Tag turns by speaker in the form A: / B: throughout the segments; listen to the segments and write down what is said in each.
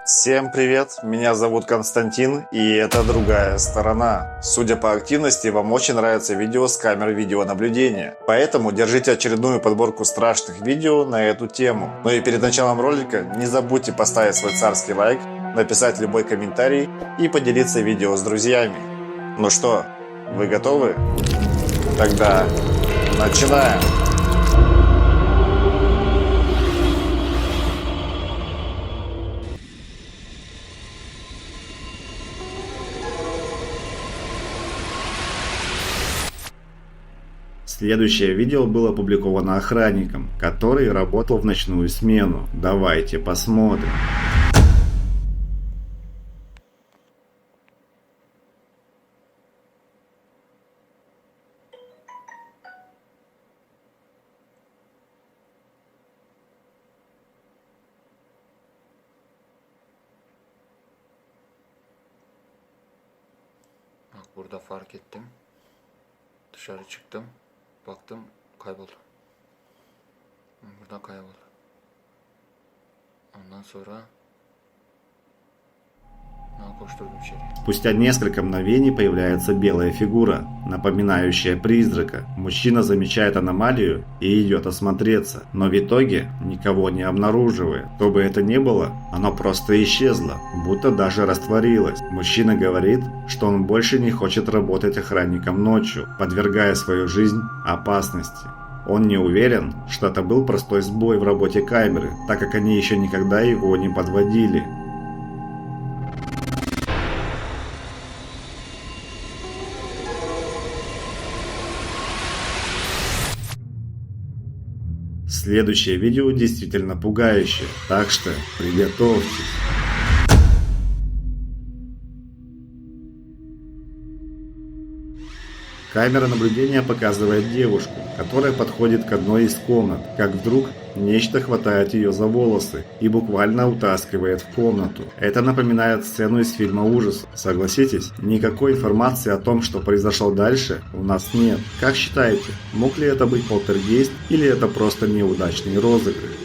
A: Всем привет, меня зовут Константин, и это другая сторона. Судя по активности, вам очень нравится видео с камер видеонаблюдения. Поэтому держите очередную подборку страшных видео на эту тему. Ну и перед началом ролика не забудьте поставить свой царский лайк, написать любой комментарий и поделиться видео с друзьями. Ну что, вы готовы? Тогда начинаем!
B: Следующее видео было опубликовано охранником, который работал в ночную смену. Давайте посмотрим.
C: Bak burada fark ettim. Dışarı çıktım. Baktım kayboldu. Buradan kayboldu. Ondan sonra koşturdum içeri.
B: Спустя несколько мгновений появляется белая фигура, напоминающая призрака. Мужчина замечает аномалию и идет осмотреться, но в итоге никого не обнаруживает. Что бы это ни было, оно просто исчезло, будто даже растворилось. Мужчина говорит, что он больше не хочет работать охранником ночью, подвергая свою жизнь опасности. Он не уверен, что это был простой сбой в работе камеры, так как они еще никогда его не подводили. Следующее видео действительно пугающее, так что приготовьтесь. Камера наблюдения показывает девушку, которая подходит к одной из комнат, как вдруг нечто хватает ее за волосы и буквально утаскивает в комнату. Это напоминает сцену из фильма ужасов. Согласитесь, никакой информации о том, что произошло дальше, у нас нет. Как считаете, мог ли это быть полтергейст или это просто неудачный розыгрыш?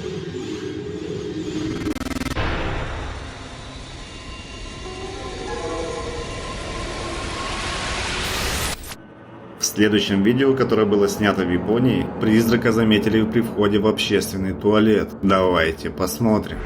B: В следующем видео, которое было снято в Японии, призрака заметили при входе в общественный туалет. Давайте посмотрим.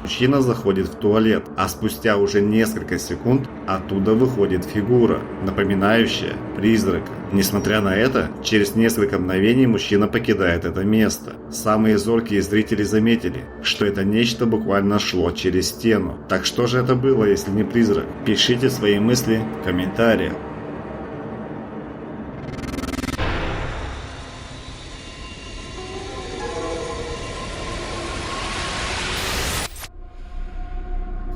B: Мужчина заходит в туалет, а спустя уже несколько секунд оттуда выходит фигура, напоминающая призрака. Несмотря на это, через несколько мгновений мужчина покидает это место. Самые зоркие зрители заметили, что это нечто буквально шло через стену. Так что же это было, если не призрак? Пишите свои мысли в комментариях.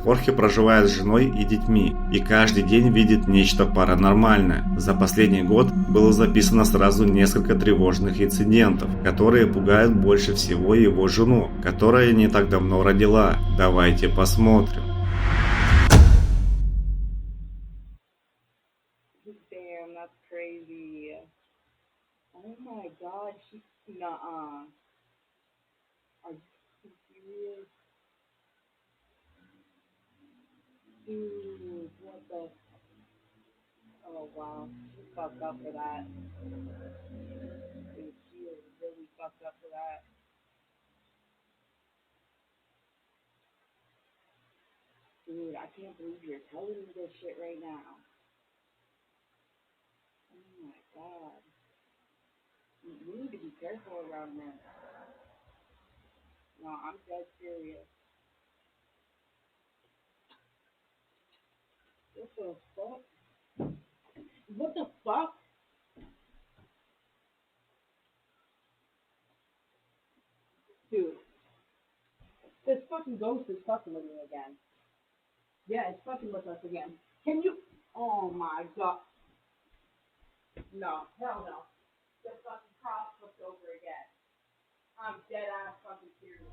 B: Хорхе проживает с женой и детьми, и каждый день видит нечто паранормальное. За последний год было записано сразу несколько тревожных инцидентов, которые пугают больше всего его жену, которая не так давно родила. Давайте посмотрим.
D: Damn, that's crazy. Oh my god, she nuh-uh. Are you serious? Dude, what the? Oh wow, she fucked up for that. Dude, she is really fucked up for that. Dude, I can't believe you're telling me this shit right now. Oh my god. You need to be careful around this. No, I'm dead serious. What the fuck? What the fuck? Dude. This fucking ghost is fucking with me again. Yeah, it's fucking with us again. Can you? Oh my god. No, hell no. The fucking cross flipped over again. I'm dead ass fucking serious.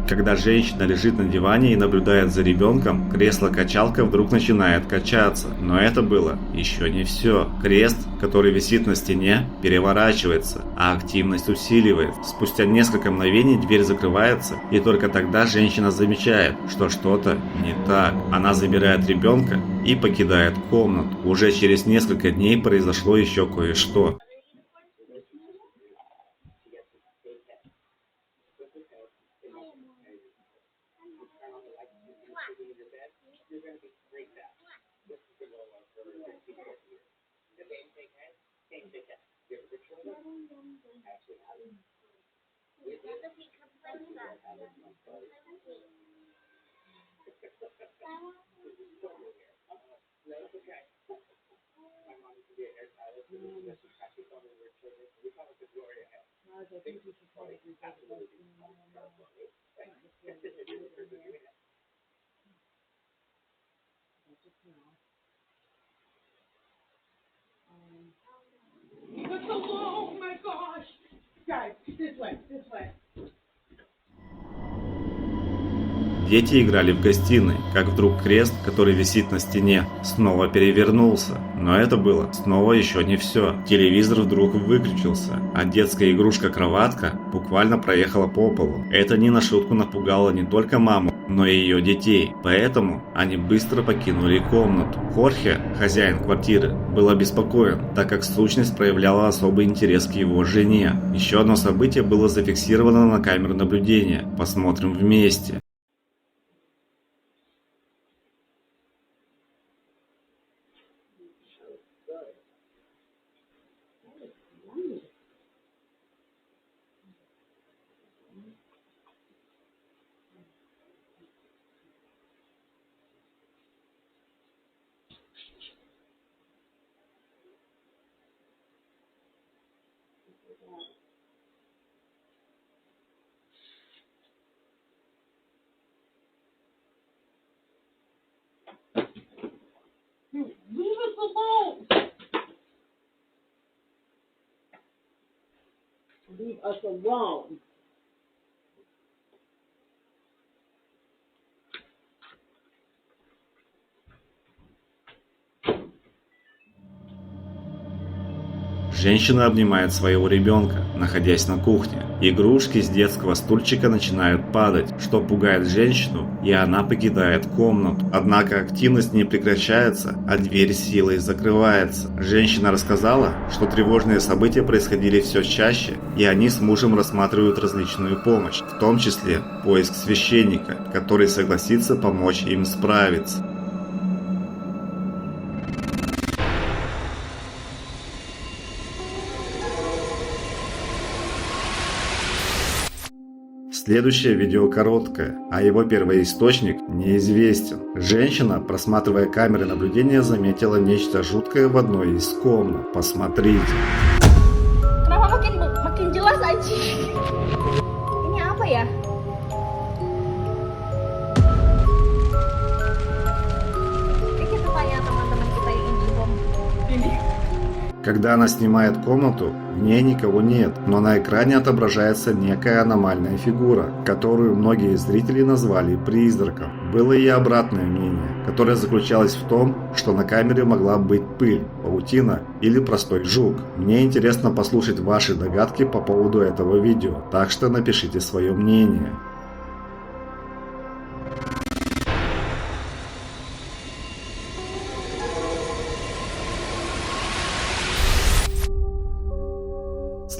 B: Когда женщина лежит на диване и наблюдает за ребенком, кресло-качалка вдруг начинает качаться. Но это было еще не все. Крест, который висит на стене, переворачивается, а активность усиливается. Спустя несколько мгновений дверь закрывается, и только тогда женщина замечает, что что-то не так. Она забирает ребенка и покидает комнату. Уже через несколько дней произошло еще кое-что.
D: Oh my gosh! Guys, this way.
B: Дети играли в гостиной, как вдруг крест, который висит на стене, снова перевернулся. Но это было снова еще не все. Телевизор вдруг выключился, а детская игрушка-кроватка буквально проехала по полу. Это не на шутку напугало не только маму, но и ее детей. Поэтому они быстро покинули комнату. Хорхе, хозяин квартиры, был обеспокоен, так как сущность проявляла особый интерес к его жене. Еще одно событие было зафиксировано на камеру наблюдения. Посмотрим вместе.
D: Leave us alone! Leave us alone.
B: Женщина обнимает своего ребенка, находясь на кухне. Игрушки с детского стульчика начинают падать, что пугает женщину, и она покидает комнату. Однако активность не прекращается, а дверь силой закрывается. Женщина рассказала, что тревожные события происходили все чаще, и они с мужем рассматривают различную помощь, в том числе поиск священника, который согласится помочь им справиться. Следующее видео короткое, а его первоисточник неизвестен. Женщина, просматривая камеры наблюдения, заметила нечто жуткое в одной из комнат. Посмотрите.
E: Kenapa makin jelas aja? Ini apa ya? Kita tanya teman-teman kita yang IndiHome.
B: Когда она снимает комнату, в ней никого нет, но на экране отображается некая аномальная фигура, которую многие зрители назвали призраком. Было и обратное мнение, которое заключалось в том, что на камере могла быть пыль, паутина или простой жук. Мне интересно послушать ваши догадки по поводу этого видео, так что напишите свое мнение.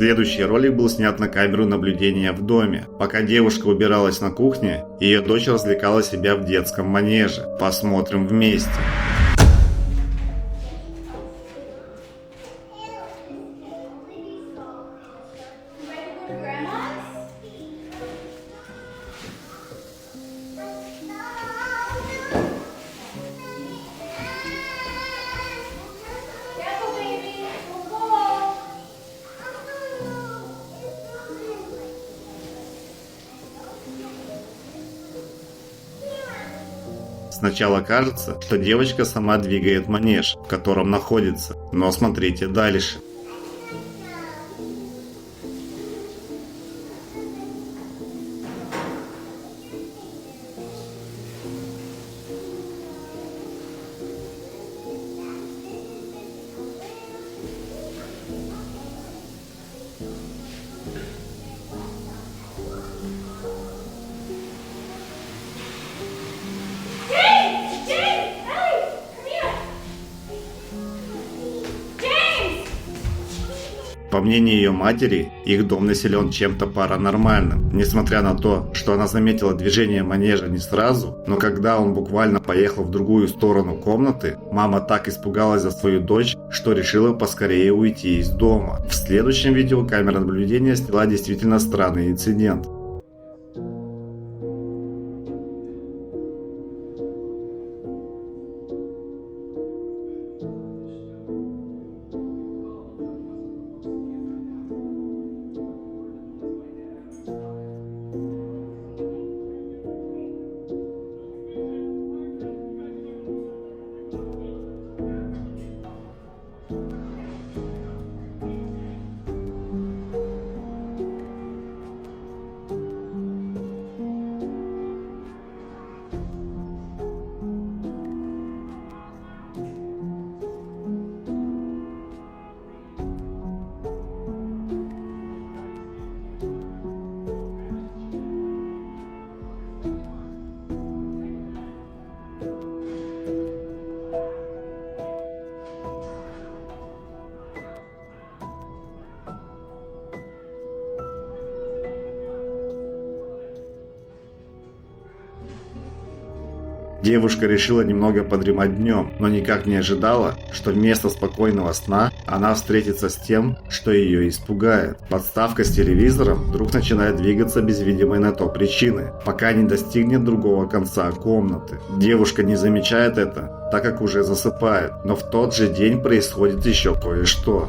B: Следующий ролик был снят на камеру наблюдения в доме. Пока девушка убиралась на кухне, ее дочь развлекала себя в детском манеже. Посмотрим вместе. Сначала кажется, что девочка сама двигает манеж, в котором находится, но смотрите дальше. По мнению ее матери, их дом населен чем-то паранормальным. Несмотря на то, что она заметила движение манежа не сразу, но когда он буквально поехал в другую сторону комнаты, мама так испугалась за свою дочь, что решила поскорее уйти из дома. В следующем видео камера наблюдения сняла действительно странный инцидент. Девушка решила немного подремать днем, но никак не ожидала, что вместо спокойного сна она встретится с тем, что ее испугает. Подставка с телевизором вдруг начинает двигаться без видимой на то причины, пока не достигнет другого конца комнаты. Девушка не замечает это, так как уже засыпает, но в тот же день происходит еще кое-что.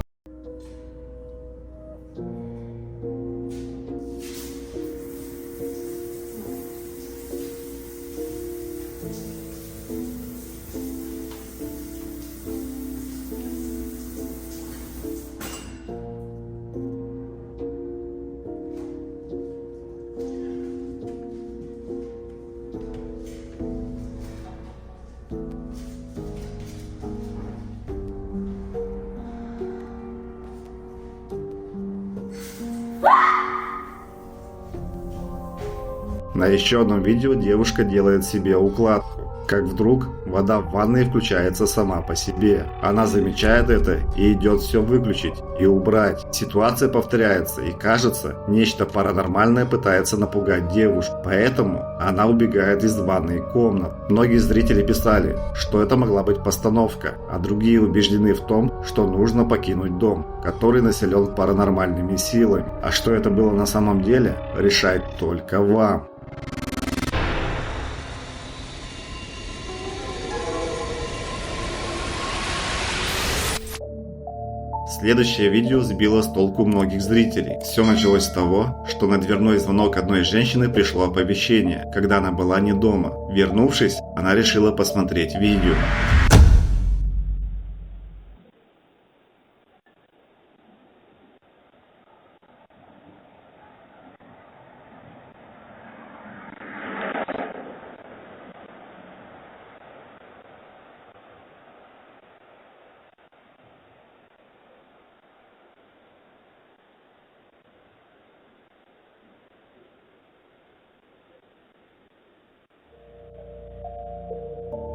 B: На еще одном видео девушка делает себе укладку, как вдруг вода в ванной включается сама по себе. Она замечает это и идет все выключить и убрать. Ситуация повторяется и кажется, нечто паранормальное пытается напугать девушку, поэтому она убегает из ванной комнаты. Многие зрители писали, что это могла быть постановка, а другие убеждены в том, что нужно покинуть дом, который населен паранормальными силами. А что это было на самом деле, решать только вам. Следующее видео сбило с толку многих зрителей. Все началось с того, что на дверной звонок одной женщины пришло оповещение, когда она была не дома. Вернувшись, она решила посмотреть видео.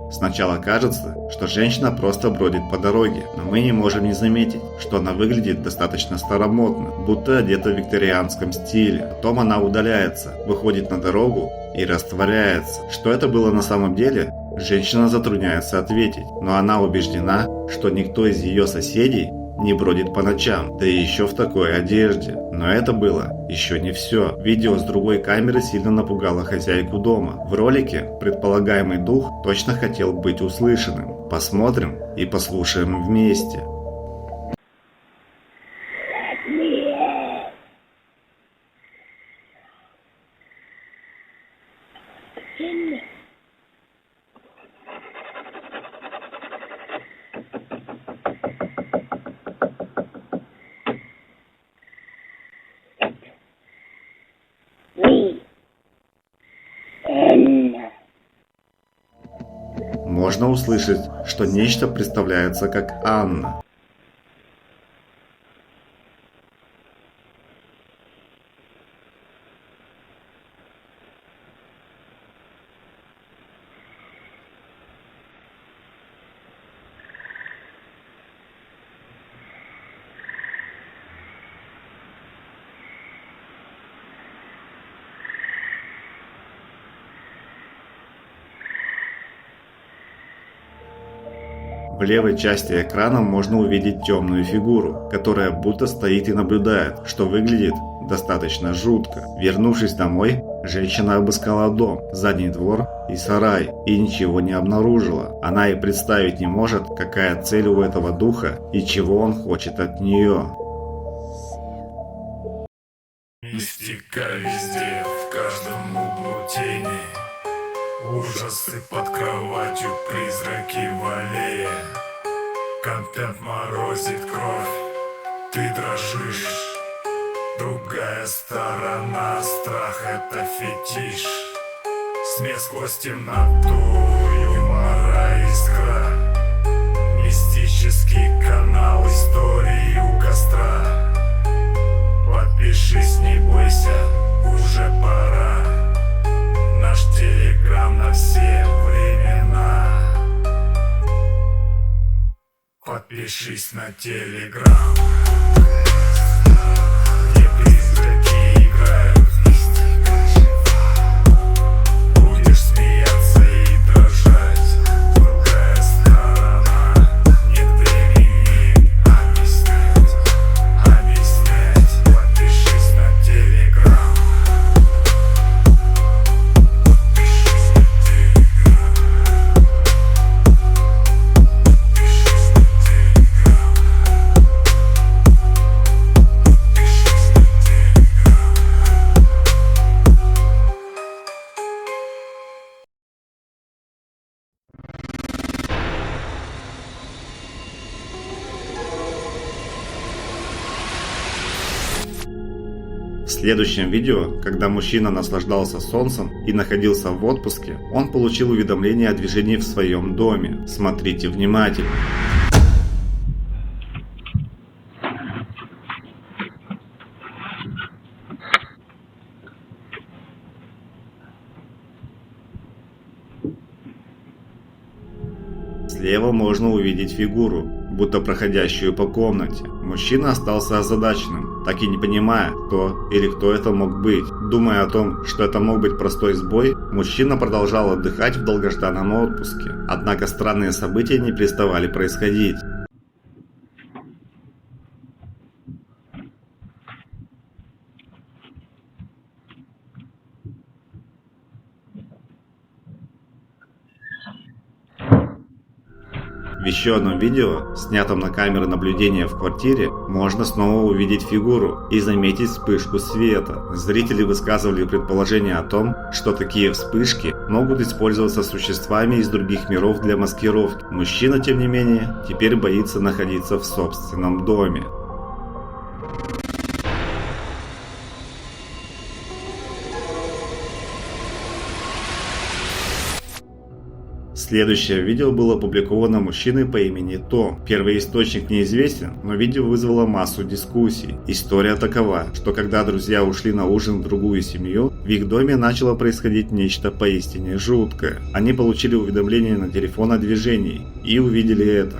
B: Сначала кажется, что женщина просто бродит по дороге, но мы не можем не заметить, что она выглядит достаточно старомодно, будто одета в викторианском стиле. Потом она удаляется, выходит на дорогу и растворяется. Что это было на самом деле, женщина затрудняется ответить, но она убеждена, что никто из ее соседей не бродит по ночам, да и еще в такой одежде. Но это было еще не все. Видео с другой камеры сильно напугало хозяйку дома. В ролике предполагаемый дух точно хотел быть услышанным. Посмотрим и послушаем вместе. Можно услышать, что нечто представляется как Анна. В левой части экрана можно увидеть темную фигуру, которая будто стоит и наблюдает, что выглядит достаточно жутко. Вернувшись домой, женщина обыскала дом, задний двор и сарай, и ничего не обнаружила. Она и представить не может, какая цель у этого духа и чего он хочет от нее.
F: Мистика везде, в каждом углу тени. Ужасы под кроватью, призраки в аллее. Контент морозит кровь, ты дрожишь. Другая сторона, страх это фетиш. Смех сквозь темноту, юмора искра. Мистический канал, истории у костра. Подпишись, не бойся, уже пора. Наш телеграм на все времена. Подпишись на телеграм, где призраки играют. Будешь смеяться и дрожать. Другая сторона, нет времени объяснять. Подпишись на телеграм.
B: В следующем видео, когда мужчина наслаждался солнцем и находился в отпуске, он получил уведомление о движении в своем доме. Смотрите внимательно. Слева можно увидеть фигуру, будто проходящую по комнате. Мужчина остался озадаченным, так и не понимая, кто или кто это мог быть. Думая о том, что это мог быть простой сбой, мужчина продолжал отдыхать в долгожданном отпуске. Однако странные события не переставали происходить. В еще одном видео, снятом на камеры наблюдения в квартире, можно снова увидеть фигуру и заметить вспышку света. Зрители высказывали предположение о том, что такие вспышки могут использоваться существами из других миров для маскировки. Мужчина, тем не менее, теперь боится находиться в собственном доме. Следующее видео было опубликовано мужчиной по имени Том. Первый источник неизвестен, но видео вызвало массу дискуссий. История такова, что когда друзья ушли на ужин в другую семью, в их доме начало происходить нечто поистине жуткое. Они получили уведомление на телефон о движении и увидели это.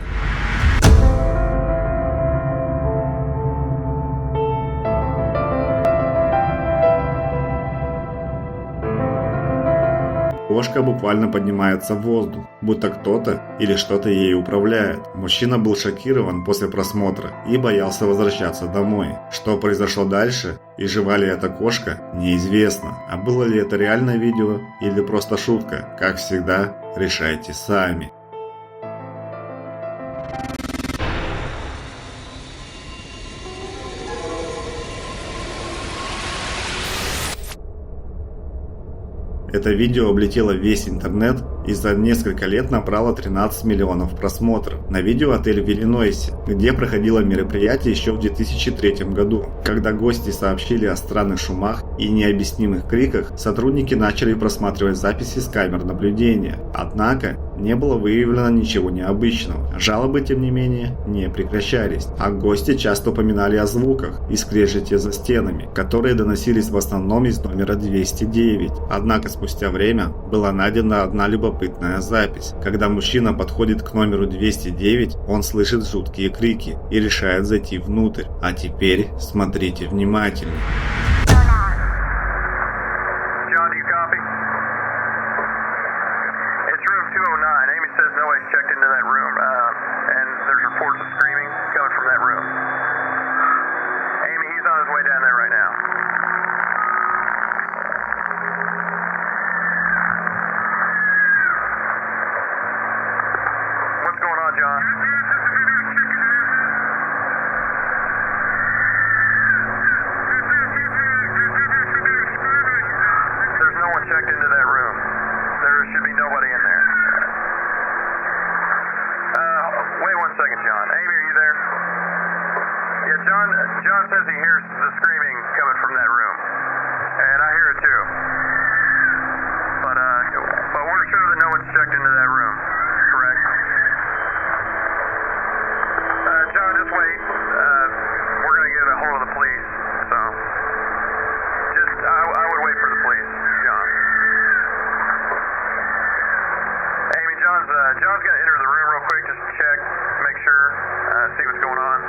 B: Кошка буквально поднимается в воздух, будто кто-то или что-то ей управляет. Мужчина был шокирован после просмотра и боялся возвращаться домой. Что произошло дальше и жива ли эта кошка, неизвестно. А было ли это реальное видео или просто шутка, как всегда, решайте сами. Это видео облетело весь интернет и за несколько лет набрало 13 миллионов просмотров. На видео отель в Иллинойсе, где проходило мероприятие еще в 2003 году. Когда гости сообщили о странных шумах и необъяснимых криках, сотрудники начали просматривать записи с камер наблюдения. Однако не было выявлено ничего необычного. Жалобы, тем не менее, не прекращались, а гости часто упоминали о звуках и скрежете за стенами, которые доносились в основном из номера 209. Однако спустя время была найдена одна любопытная запись. Когда мужчина подходит к номеру 209, он слышит жуткие крики и решает зайти внутрь. А теперь смотрите внимательно.
G: John, do you copy? It's room 209. Amy says nobody's checked into that room, and there's reports of screaming coming from that room. Amy, he's on his way down there right now. What's going on, John? There's no one checked into that room. There should be nobody in there. Wait 1 second, John. Amy, are you there? Yeah, John says he hears the screaming coming from that room. And I hear it too. But we're sure that no one's checked into that room. Correct? John, just wait. We're going to get a hold of the police. So, I would wait for the police, John. Amy, John's going to enter the room real quick, just to check, make sure, see what's going on.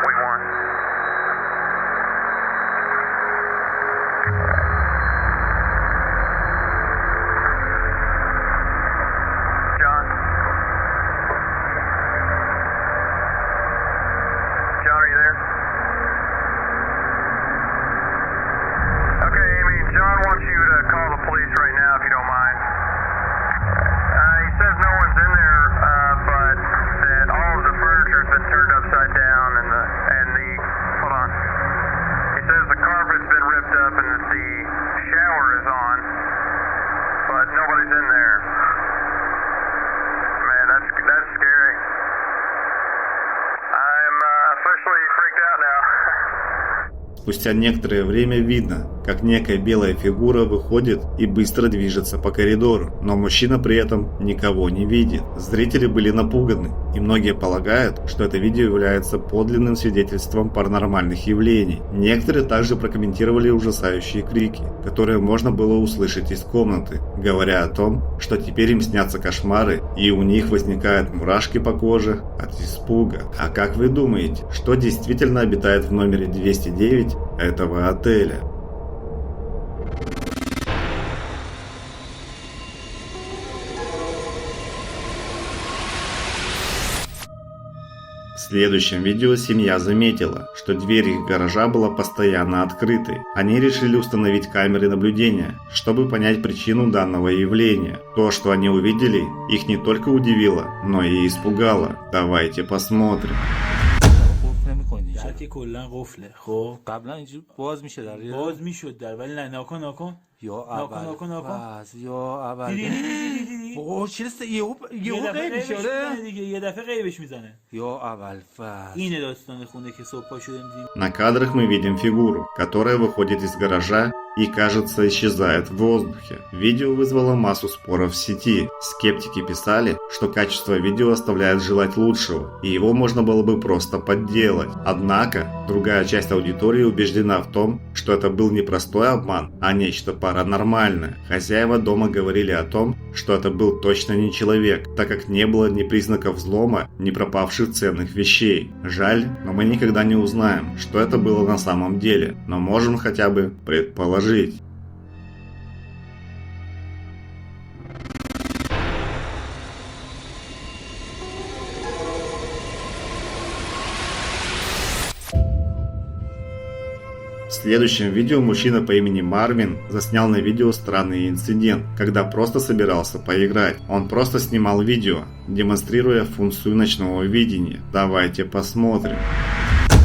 G: Wait one. John? John, are you there? Okay, Amy, John wants you to call the police right now if you don't mind. He says no one's in there, but that all of the furniture's been turned upside down and the hold on. He says the carpet's been ripped up and that the shower is on, but nobody's in there. Man, that's scary. I'm officially freaked out now.
B: Спустя некоторое время видно, как некая белая фигура выходит и быстро движется по коридору, но мужчина при этом никого не видит. Зрители были напуганы, и многие полагают, что это видео является подлинным свидетельством паранормальных явлений. Некоторые также прокомментировали ужасающие крики, которые можно было услышать из комнаты, говоря о том, что теперь им снятся кошмары, и у них возникают мурашки по коже от испуга. А как вы думаете, что действительно обитает в номере 209 этого отеля? В следующем видео семья заметила, что дверь их гаража была постоянно открытой. Они решили установить камеры наблюдения, чтобы понять причину данного явления. То, что они увидели, их не только удивило, но и испугало. Давайте посмотрим.
H: شرطی کلا قفله. خب قبلا اینجور باز میشه در ولی نه نکن یا
I: ناکن
H: اول
I: ناکن ناکن
H: فاز یا اول
I: دیدی
H: اوه چرا یهو
I: یه دفعه
H: غیب
I: غیبش
H: شده
I: میزنه دیگه یه دفعه غیبش میزنه
H: یا اول فاز
I: اینه داستان خونه که صبح پا شدیم دیدیم
B: На кадрах мы видим фигуру, которая выходит из гаража и, кажется, исчезает в воздухе. Видео вызвало массу споров в сети. Скептики писали, что качество видео оставляет желать лучшего, и его можно было бы просто подделать. Однако, другая часть аудитории убеждена в том, что это был не простой обман, а нечто паранормальное. Хозяева дома говорили о том, что это был точно не человек, так как не было ни признаков взлома, ни пропавших ценных вещей. Жаль, но мы никогда не узнаем, что это было на самом деле, но можем хотя бы предположить. В следующем видео мужчина по имени Марвин заснял на видео странный инцидент, когда просто собирался поиграть. Он просто снимал видео, демонстрируя функцию ночного видения. Давайте посмотрим.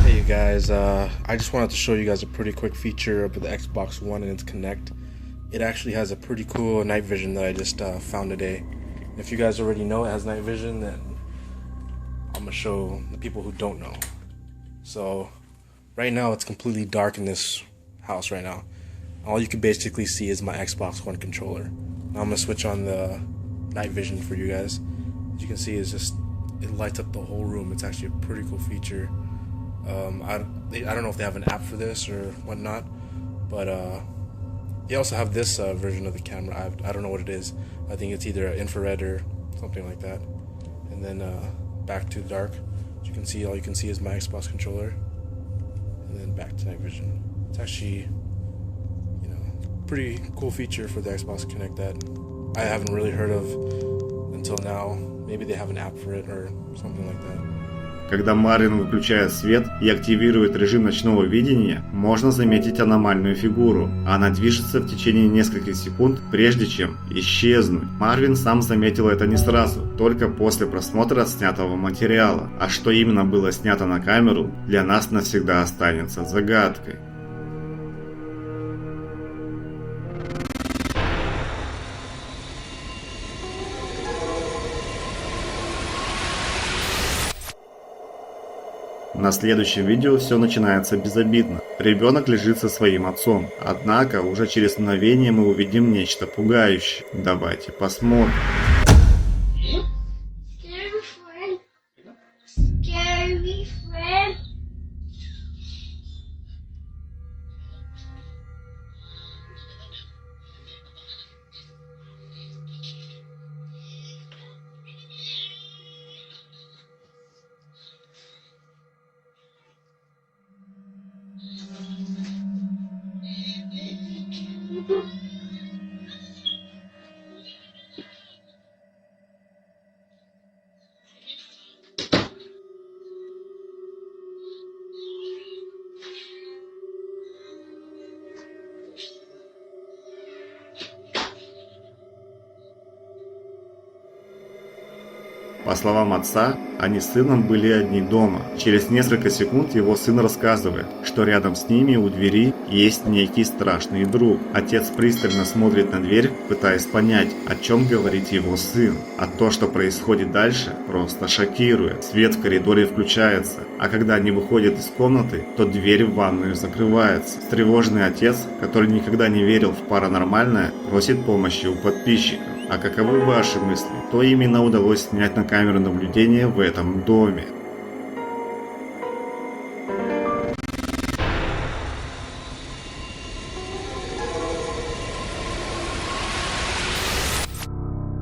J: Hey you guys, I just wanted to show you guys a pretty quick feature of the Xbox One and its Kinect. It actually has a pretty cool night vision that I just found today. If you guys already know it has night vision, then I'm gonna show the people who don't know. So right now it's completely dark in this house right now. All you can basically see is my Xbox One controller. Now I'm gonna switch on the night vision for you guys. As you can see, it lights up the whole room. It's actually a pretty cool feature. I don't know if they have an app for this or whatnot, but they also have this version of the camera. I don't know what it is. I think it's either infrared or something like that. And then back to dark. As you can see, all you can see is my Xbox controller. And then back to night vision. It's actually, pretty cool feature for the Xbox Kinect that I haven't really heard of until now. Maybe they have an app for it or something like that.
B: Когда Марвин выключает свет и активирует режим ночного видения, можно заметить аномальную фигуру. Она движется в течение нескольких секунд, прежде чем исчезнуть. Марвин сам заметил это не сразу, только после просмотра снятого материала. А что именно было снято на камеру, для нас навсегда останется загадкой. На следующем видео все начинается безобидно. Ребенок лежит со своим отцом. Однако уже через мгновение мы увидим нечто пугающее. Давайте посмотрим.
K: Scary friend.
B: По словам отца, они с сыном были одни дома. Через несколько секунд его сын рассказывает, что рядом с ними у двери есть некий страшный друг. Отец пристально смотрит на дверь, пытаясь понять, о чем говорит его сын. А то, что происходит дальше, просто шокирует. Свет в коридоре включается, а когда они выходят из комнаты, то дверь в ванную закрывается. Встревоженный отец, который никогда не верил в паранормальное, просит помощи у подписчиков. А каковы ваши мысли? Что именно удалось снять на камеру наблюдения в этом доме?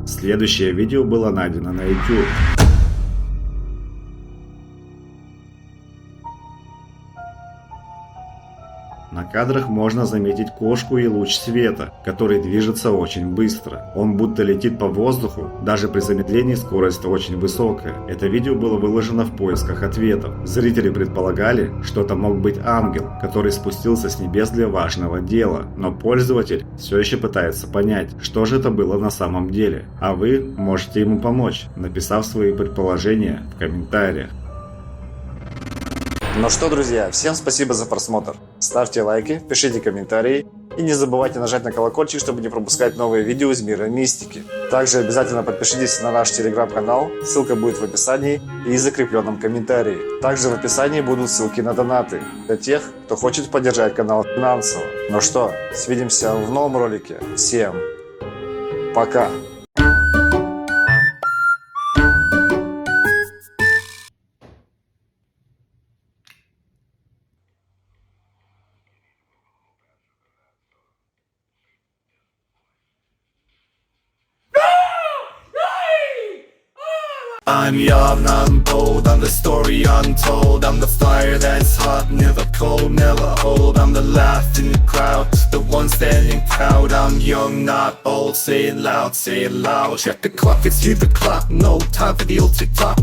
B: Следующее видео было найдено на YouTube. На кадрах можно заметить кошку и луч света, который движется очень быстро. Он будто летит по воздуху, даже при замедлении скорость очень высокая. Это видео было выложено в поисках ответов. Зрители предполагали, что это мог быть ангел, который спустился с небес для важного дела. Но пользователь все еще пытается понять, что же это было на самом деле. А вы можете ему помочь, написав свои предположения в комментариях.
A: Ну что, друзья, всем спасибо за просмотр. Ставьте лайки, пишите комментарии И не забывайте нажать на колокольчик, чтобы не пропускать новые видео из мира мистики. Также обязательно подпишитесь на наш телеграм-канал, ссылка будет в описании и закрепленном комментарии. Также в описании будут ссылки на донаты для тех, кто хочет поддержать канал финансово. Ну что, свидимся в новом ролике. Всем пока!
F: I'm young, I'm bold, I'm the story untold. I'm the fire that's hot, never cold, never old. I'm the laugh in the crowd, the one standing proud. I'm young, not old, say it loud, say it loud. Check the clock, it's 3 o'clock, no time for the old TikTok.